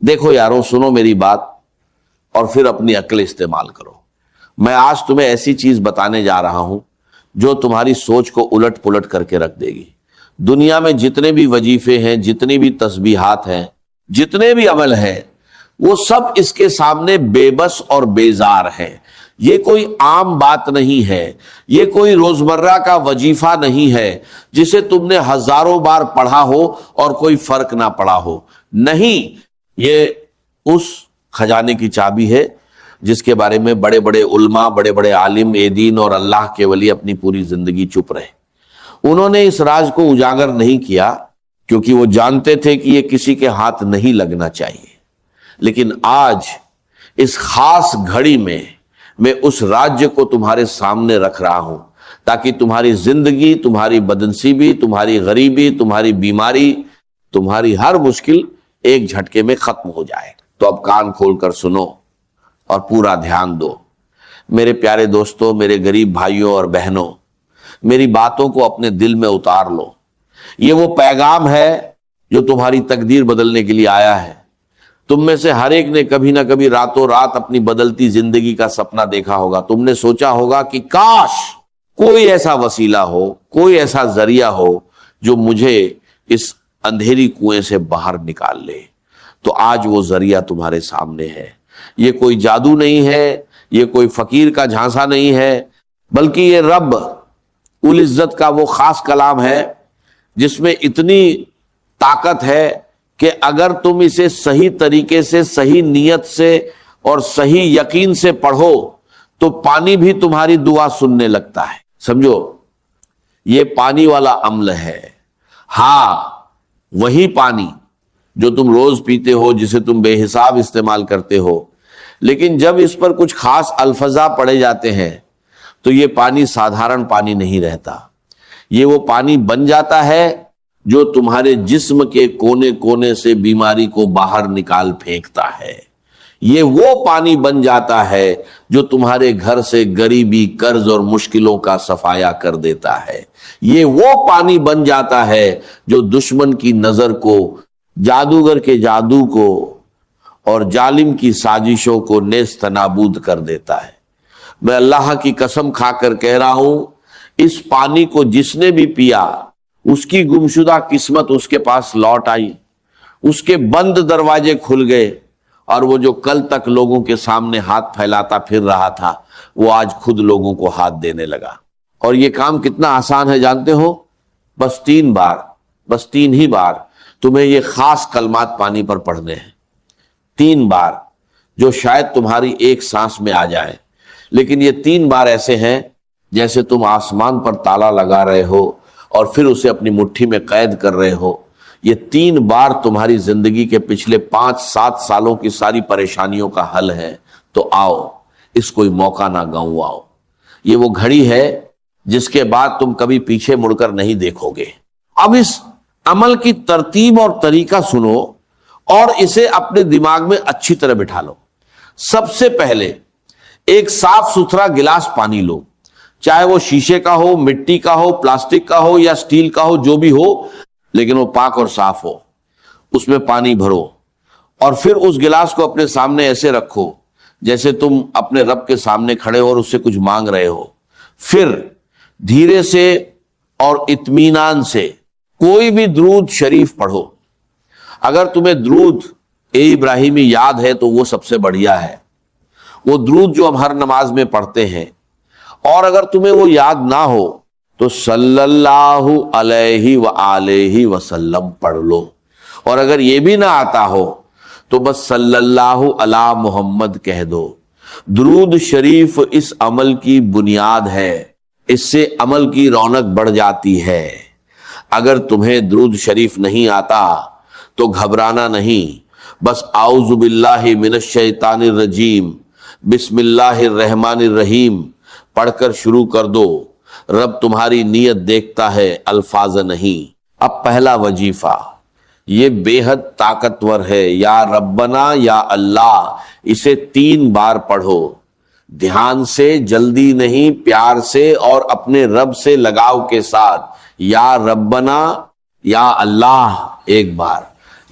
دیکھو یارو، سنو میری بات اور پھر اپنی عقل استعمال کرو۔ میں آج تمہیں ایسی چیز بتانے جا رہا ہوں جو تمہاری سوچ کو الٹ پلٹ کر کے رکھ دے گی۔ دنیا میں جتنے بھی وظیفے ہیں، جتنی بھی تسبیحات ہیں، جتنے بھی عمل ہیں، وہ سب اس کے سامنے بے بس اور بیزار ہیں۔ یہ کوئی عام بات نہیں ہے، یہ کوئی روزمرہ کا وظیفہ نہیں ہے جسے تم نے ہزاروں بار پڑھا ہو اور کوئی فرق نہ پڑا ہو۔ نہیں، یہ اس خزانے کی چابی ہے جس کے بارے میں بڑے بڑے علماء، بڑے بڑے عالم دین اور اللہ کے ولی اپنی پوری زندگی چپ رہے۔ انہوں نے اس راز کو اجاگر نہیں کیا کیونکہ وہ جانتے تھے کہ یہ کسی کے ہاتھ نہیں لگنا چاہیے۔ لیکن آج اس خاص گھڑی میں اس راز کو تمہارے سامنے رکھ رہا ہوں تاکہ تمہاری زندگی، تمہاری بدنصیبی، تمہاری غریبی، تمہاری بیماری، تمہاری ہر مشکل ایک جھٹکے میں ختم ہو جائے۔ تو اب کان کھول کر سنو اور پورا دھیان دو۔ میرے پیارے دوستوں، میرے غریب بھائیوں اور بہنوں، میری باتوں کو اپنے دل میں اتار لو۔ یہ وہ پیغام ہے جو تمہاری تقدیر بدلنے کے لیے آیا ہے۔ تم میں سے ہر ایک نے کبھی نہ کبھی راتوں رات اپنی بدلتی زندگی کا سپنا دیکھا ہوگا۔ تم نے سوچا ہوگا کہ کاش کوئی ایسا وسیلہ ہو، کوئی ایسا ذریعہ ہو جو مجھے اس اندھیری کنویں سے باہر نکال لے۔ تو آج وہ ذریعہ تمہارے سامنے ہے۔ یہ کوئی جادو نہیں ہے، یہ کوئی فقیر کا جھانسا نہیں ہے، بلکہ یہ رب العزت کا وہ خاص کلام ہے جس میں اتنی طاقت ہے کہ اگر تم اسے صحیح طریقے سے، صحیح نیت سے اور صحیح یقین سے پڑھو تو پانی بھی تمہاری دعا سننے لگتا ہے۔ سمجھو، یہ پانی والا عمل ہے۔ ہاں، وہی پانی جو تم روز پیتے ہو، جسے تم بے حساب استعمال کرتے ہو، لیکن جب اس پر کچھ خاص الفاظ پڑے جاتے ہیں تو یہ پانی سادھارن پانی نہیں رہتا۔ یہ وہ پانی بن جاتا ہے جو تمہارے جسم کے کونے کونے سے بیماری کو باہر نکال پھینکتا ہے۔ یہ وہ پانی بن جاتا ہے جو تمہارے گھر سے غریبی، قرض اور مشکلوں کا صفایا کر دیتا ہے۔ یہ وہ پانی بن جاتا ہے جو دشمن کی نظر کو، جادوگر کے جادو کو اور ظالم کی سازشوں کو نیست نابود کر دیتا ہے۔ میں اللہ کی قسم کھا کر کہہ رہا ہوں، اس پانی کو جس نے بھی پیا، اس کی گمشدہ قسمت اس کے پاس لوٹ آئی، اس کے بند دروازے کھل گئے، اور وہ جو کل تک لوگوں کے سامنے ہاتھ پھیلاتا پھر رہا تھا، وہ آج خود لوگوں کو ہاتھ دینے لگا۔ اور یہ کام کتنا آسان ہے جانتے ہو؟ بس 3 بار، بس 3 ہی بار تمہیں یہ خاص کلمات پانی پر پڑھنے ہیں۔ 3 بار جو شاید تمہاری ایک سانس میں آ جائے، لیکن یہ 3 بار ایسے ہیں جیسے تم آسمان پر تالا لگا رہے ہو اور پھر اسے اپنی مٹھی میں قید کر رہے ہو۔ یہ 3 بار تمہاری زندگی کے پچھلے 5-7 سالوں کی ساری پریشانیوں کا حل ہے۔ تو آؤ، اس کوئی موقع نہ گنواؤ۔ یہ وہ گھڑی ہے جس کے بعد تم کبھی پیچھے مڑ کر نہیں دیکھو گے۔ اب اس عمل کی ترتیب اور طریقہ سنو اور اسے اپنے دماغ میں اچھی طرح بٹھا لو۔ سب سے پہلے ایک صاف ستھرا گلاس پانی لو، چاہے وہ شیشے کا ہو، مٹی کا ہو، پلاسٹک کا ہو یا سٹیل کا ہو، جو بھی ہو، لیکن وہ پاک اور صاف ہو۔ اس میں پانی بھرو اور پھر اس گلاس کو اپنے سامنے ایسے رکھو جیسے تم اپنے رب کے سامنے کھڑے ہو اور اس سے کچھ مانگ رہے ہو۔ پھر دھیرے سے اور اطمینان سے کوئی بھی درود شریف پڑھو۔ اگر تمہیں درود ابراہیمی یاد ہے تو وہ سب سے بڑھیا ہے، وہ درود جو ہم ہر نماز میں پڑھتے ہیں۔ اور اگر تمہیں وہ یاد نہ ہو تو صلی اللہ علیہ وآلہ وسلم پڑھ لو، اور اگر یہ بھی نہ آتا ہو تو بس صلی اللہ علی محمد کہہ دو۔ درود شریف اس عمل کی بنیاد ہے، اس سے عمل کی رونق بڑھ جاتی ہے۔ اگر تمہیں درود شریف نہیں آتا تو گھبرانا نہیں، بس اعوذ باللہ من الشیطان الرجیم، بسم اللہ الرحمن الرحیم پڑھ کر شروع کر دو۔ رب تمہاری نیت دیکھتا ہے، الفاظ نہیں۔ اب پہلا وظیفہ، یہ بے حد طاقتور ہے، یا ربنا یا اللہ، اسے 3 بار پڑھو۔ دھیان سے، جلدی نہیں، پیار سے اور اپنے رب سے لگاؤ کے ساتھ۔ یا ربنا یا اللہ ایک بار،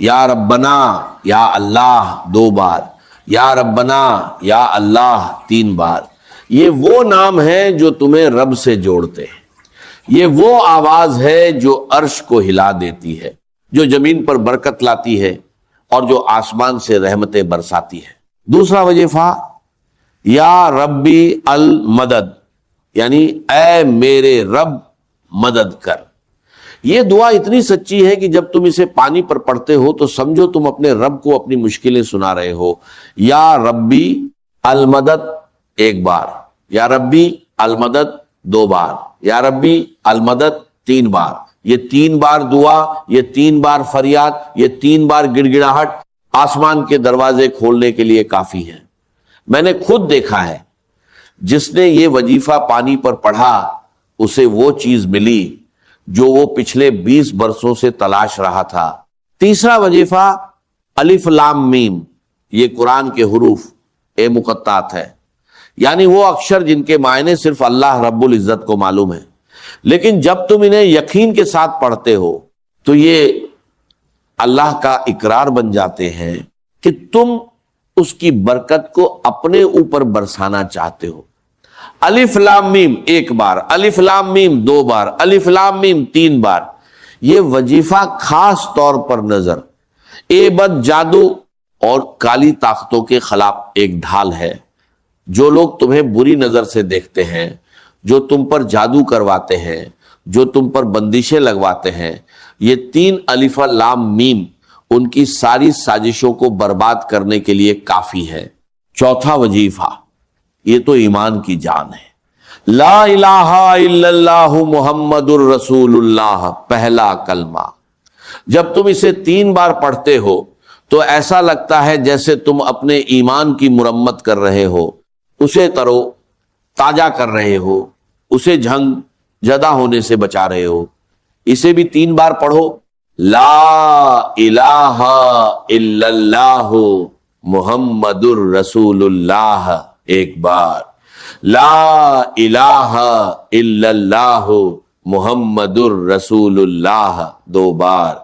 یا ربنا یا اللہ 2 بار، یا ربنا یا اللہ 3 بار۔ یہ وہ نام ہے جو تمہیں رب سے جوڑتے ہیں، یہ وہ آواز ہے جو عرش کو ہلا دیتی ہے، جو زمین پر برکت لاتی ہے اور جو آسمان سے رحمتیں برساتی ہے۔ دوسرا وظیفہ یا ربی المدد، یعنی اے میرے رب مدد کر۔ یہ دعا اتنی سچی ہے کہ جب تم اسے پانی پر پڑھتے ہو تو سمجھو تم اپنے رب کو اپنی مشکلیں سنا رہے ہو۔ یا ربی المدد 1 بار، یا ربی المدد 2 بار، یا ربی المدد 3 بار۔ یہ 3 بار دعا، یہ 3 بار فریاد، یہ 3 بار گڑ گڑاہٹ آسمان کے دروازے کھولنے کے لیے کافی ہے۔ میں نے خود دیکھا ہے، جس نے یہ وظیفہ پانی پر پڑھا اسے وہ چیز ملی جو وہ پچھلے 20 برسوں سے تلاش رہا تھا۔ تیسرا وظیفہ الف لام میم، یہ قرآن کے حروف مقطعات ہے، یعنی وہ اکشر جن کے معنی صرف اللہ رب العزت کو معلوم ہے، لیکن جب تم انہیں یقین کے ساتھ پڑھتے ہو تو یہ اللہ کا اقرار بن جاتے ہیں کہ تم اس کی برکت کو اپنے اوپر برسانا چاہتے ہو۔ الف لام میم 1 بار، الف لام میم 2 بار، الف لام میم 3 بار۔ یہ وظیفہ خاص طور پر نظر، بد جادو اور کالی طاقتوں کے خلاف ایک ڈھال ہے۔ جو لوگ تمہیں بری نظر سے دیکھتے ہیں، جو تم پر جادو کرواتے ہیں، جو تم پر بندشیں لگواتے ہیں، یہ 3 الف لام میم ان کی ساری سازشوں کو برباد کرنے کے لیے کافی ہے۔ چوتھا وظیفہ، یہ تو ایمان کی جان ہے، لا الہ الا اللہ محمد الرسول اللہ، پہلا کلمہ۔ جب تم اسے 3 بار پڑھتے ہو تو ایسا لگتا ہے جیسے تم اپنے ایمان کی مرمت کر رہے ہو، اسے ترو تازہ کر رہے ہو، اسے جھنگ جدا ہونے سے بچا رہے ہو۔ اسے بھی 3 بار پڑھو، لا الہ الا اللہ محمد الرسول اللہ 1 بار، لا الہ الا اللہ محمد الرسول اللہ 2 بار،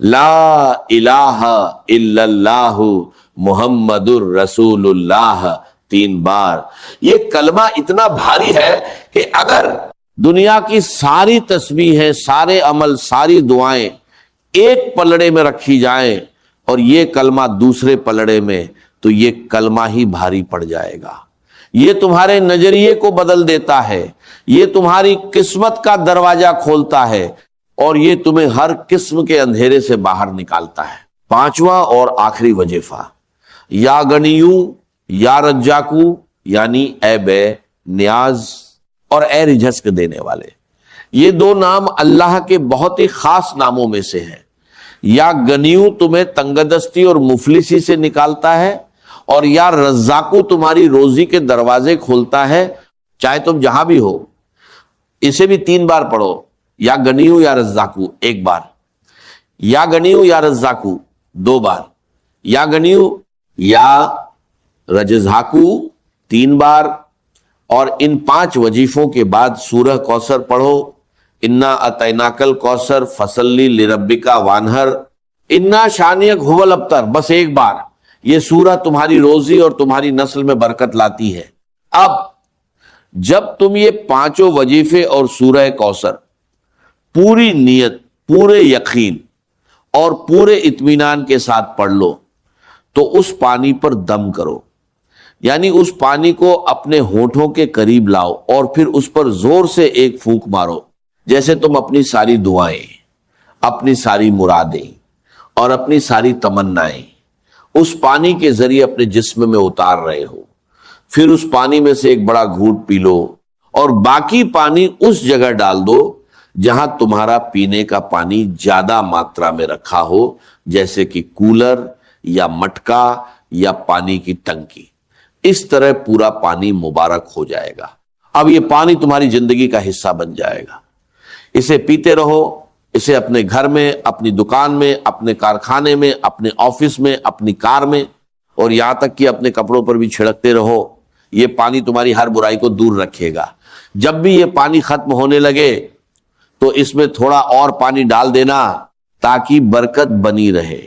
لا الہ الا اللہ محمد الرسول اللہ 3 بار۔ یہ کلمہ اتنا بھاری ہے کہ اگر دنیا کی ساری تسبیحیں، سارے عمل، ساری دعائیں ایک پلڑے میں رکھی جائیں اور یہ کلمہ دوسرے پلڑے میں، تو یہ کلمہ ہی بھاری پڑ جائے گا۔ یہ تمہارے نظریے کو بدل دیتا ہے، یہ تمہاری قسمت کا دروازہ کھولتا ہے، اور یہ تمہیں ہر قسم کے اندھیرے سے باہر نکالتا ہے۔ 5واں اور آخری وظیفہ، یا گنیو یا رجاکو، یعنی اے بے نیاز اور اے رجھسک دینے والے۔ یہ 2 نام اللہ کے بہت ہی خاص ناموں میں سے ہیں۔ یا گنیو تمہیں تنگدستی اور مفلسی سے نکالتا ہے، اور یا رزاقو تمہاری روزی کے دروازے کھولتا ہے، چاہے تم جہاں بھی ہو۔ اسے بھی 3 بار پڑھو، یا گنیو یا رزاقو 1 بار، یا گنیو یا رزاقو 2 بار، یا گنیو یا رجزاقو 3 بار۔ اور ان 5 وظیفوں کے بعد سورہ کوثر پڑھو، انا اعطیناک الکوثر فصلی لربک وانحر، انا شانئک هو الابتر، بس 1 بار۔ یہ سورہ تمہاری روزی اور تمہاری نسل میں برکت لاتی ہے۔ اب جب تم یہ 5 وظیفے اور سورہ کوثر پوری نیت، پورے یقین اور پورے اطمینان کے ساتھ پڑھ لو تو اس پانی پر دم کرو، یعنی اس پانی کو اپنے ہونٹوں کے قریب لاؤ اور پھر اس پر زور سے ایک پھونک مارو، جیسے تم اپنی ساری دعائیں، اپنی ساری مرادیں اور اپنی ساری تمنائیں اس پانی کے ذریعے اپنے جسم میں اتار رہے ہو۔ پھر اس پانی میں سے ایک بڑا گھونٹ پی لو اور باقی پانی اس جگہ ڈال دو جہاں تمہارا پینے کا پانی زیادہ ماترا میں رکھا ہو، جیسے کہ کولر یا مٹکا یا پانی کی ٹنکی۔ اس طرح پورا پانی مبارک ہو جائے گا۔ اب یہ پانی تمہاری زندگی کا حصہ بن جائے گا۔ اسے پیتے رہو، اسے اپنے گھر میں، اپنی دکان میں، اپنے کارخانے میں، اپنے آفس میں، اپنی کار میں، اور یہاں تک کہ اپنے کپڑوں پر بھی چھڑکتے رہو۔ یہ پانی تمہاری ہر برائی کو دور رکھے گا۔ جب بھی یہ پانی ختم ہونے لگے تو اس میں تھوڑا اور پانی ڈال دینا تاکہ برکت بنی رہے۔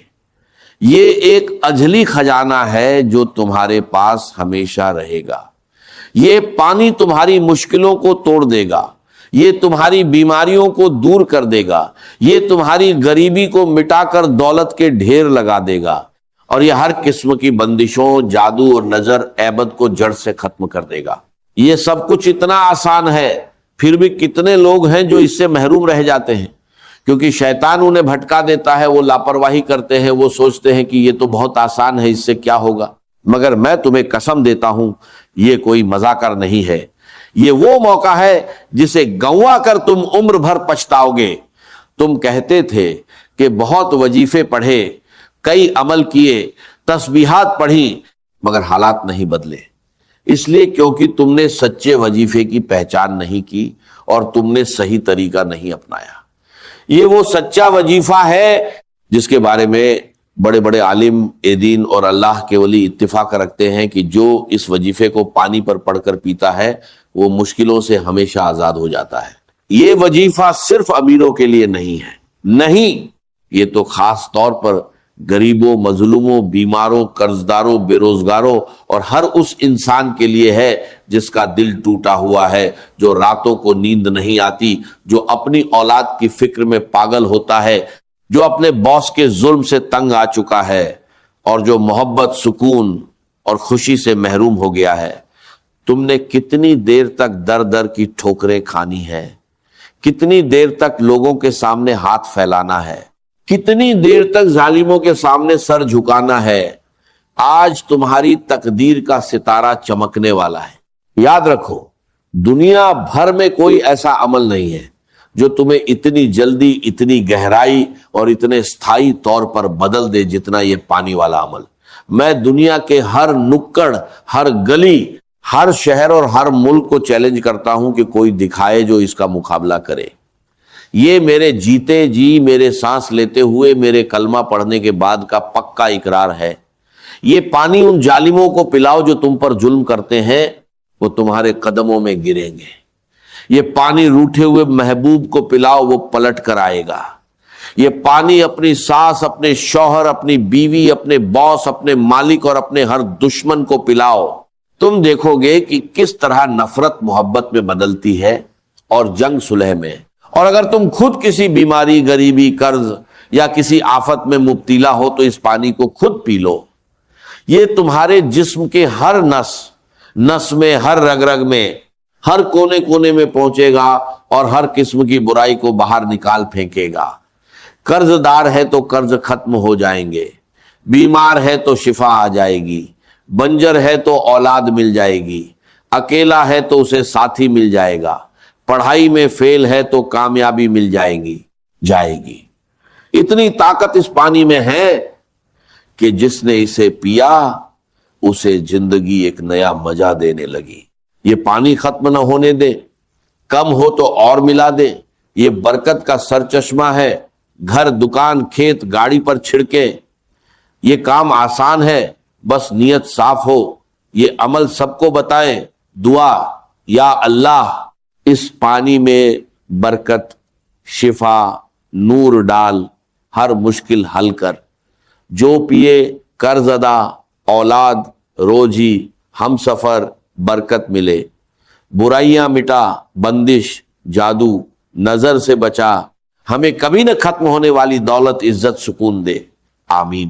یہ ایک اجلی خزانہ ہے جو تمہارے پاس ہمیشہ رہے گا۔ یہ پانی تمہاری مشکلوں کو توڑ دے گا، یہ تمہاری بیماریوں کو دور کر دے گا، یہ تمہاری غریبی کو مٹا کر دولت کے ڈھیر لگا دے گا، اور یہ ہر قسم کی بندشوں، جادو اور نظر عیبت کو جڑ سے ختم کر دے گا۔ یہ سب کچھ اتنا آسان ہے، پھر بھی کتنے لوگ ہیں جو اس سے محروم رہ جاتے ہیں، کیونکہ شیطان انہیں بھٹکا دیتا ہے، وہ لاپرواہی کرتے ہیں، وہ سوچتے ہیں کہ یہ تو بہت آسان ہے، اس سے کیا ہوگا۔ مگر میں تمہیں قسم دیتا ہوں یہ کوئی مذاکر نہیں ہے، یہ وہ موقع ہے جسے گنوا کر تم عمر بھر پچھتاؤ گے۔ تم کہتے تھے کہ بہت وظیفے پڑھے، کئی عمل کیے، تسبیحات پڑھی، مگر حالات نہیں بدلے، اس لیے کیونکہ تم نے سچے وظیفے کی پہچان نہیں کی اور تم نے صحیح طریقہ نہیں اپنایا۔ یہ وہ سچا وظیفہ ہے جس کے بارے میں بڑے بڑے عالم دین اور اللہ کے ولی اتفاق رکھتے ہیں کہ جو اس وظیفے کو پانی پر پڑھ کر پیتا ہے وہ مشکلوں سے ہمیشہ آزاد ہو جاتا ہے۔ یہ وظیفہ صرف امیروں کے لیے نہیں ہے، نہیں، یہ تو خاص طور پر غریبوں، مظلوموں، بیماروں، قرضداروں، بے روزگاروں اور ہر اس انسان کے لیے ہے جس کا دل ٹوٹا ہوا ہے، جو راتوں کو نیند نہیں آتی، جو اپنی اولاد کی فکر میں پاگل ہوتا ہے، جو اپنے باس کے ظلم سے تنگ آ چکا ہے اور جو محبت، سکون اور خوشی سے محروم ہو گیا ہے۔ تم نے کتنی دیر تک در در کی ٹھوکریں کھانی ہے، کتنی دیر تک لوگوں کے سامنے ہاتھ پھیلانا ہے، کتنی دیر تک ظالموں کے سامنے سر جھکانا ہے۔ آج تمہاری تقدیر کا ستارہ چمکنے والا ہے۔ یاد رکھو، دنیا بھر میں کوئی ایسا عمل نہیں ہے جو تمہیں اتنی جلدی، اتنی گہرائی اور اتنے استھائی طور پر بدل دے جتنا یہ پانی والا عمل۔ میں دنیا کے ہر نکڑ، ہر گلی، ہر شہر اور ہر ملک کو چیلنج کرتا ہوں کہ کوئی دکھائے جو اس کا مقابلہ کرے۔ یہ میرے جیتے جی، میرے سانس لیتے ہوئے، میرے کلمہ پڑھنے کے بعد کا پکا اقرار ہے۔ یہ پانی ان ظالموں کو پلاؤ جو تم پر ظلم کرتے ہیں، وہ تمہارے قدموں میں گریں گے۔ یہ پانی روٹھے ہوئے محبوب کو پلاؤ، وہ پلٹ کر آئے گا۔ یہ پانی اپنی ساس، اپنے شوہر، اپنی بیوی، اپنے باس، اپنے مالک اور اپنے ہر دشمن کو پلاؤ۔ تم دیکھو گے کہ کس طرح نفرت محبت میں بدلتی ہے اور جنگ صلح میں۔ اور اگر تم خود کسی بیماری، غریبی، قرض یا کسی آفت میں مبتلا ہو تو اس پانی کو خود پی لو۔ یہ تمہارے جسم کے ہر نس میں، ہر رگ رگ میں، ہر کونے کونے میں پہنچے گا اور ہر قسم کی برائی کو باہر نکال پھینکے گا۔ قرض دار ہے تو قرض ختم ہو جائیں گے، بیمار ہے تو شفا آ جائے گی، بنجر ہے تو اولاد مل جائے گی، اکیلا ہے تو اسے ساتھی مل جائے گا، پڑھائی میں فیل ہے تو کامیابی مل جائے گی۔ اتنی طاقت اس پانی میں ہے کہ جس نے اسے پیا اسے زندگی ایک نیا مزہ دینے لگی۔ یہ پانی ختم نہ ہونے دے، کم ہو تو اور ملا دے۔ یہ برکت کا سرچشمہ ہے، گھر، دکان، کھیت، گاڑی پر چھڑکے۔ یہ کام آسان ہے، بس نیت صاف ہو۔ یہ عمل سب کو بتائیں، دعا، یا اللہ اس پانی میں برکت، شفا، نور ڈال، ہر مشکل حل کر۔ جو پیے قرض ادا، اولاد، روزی، ہم سفر، برکت ملے۔ برائیاں مٹا، بندش، جادو، نظر سے بچا، ہمیں کبھی نہ ختم ہونے والی دولت، عزت، سکون دے۔ آمین۔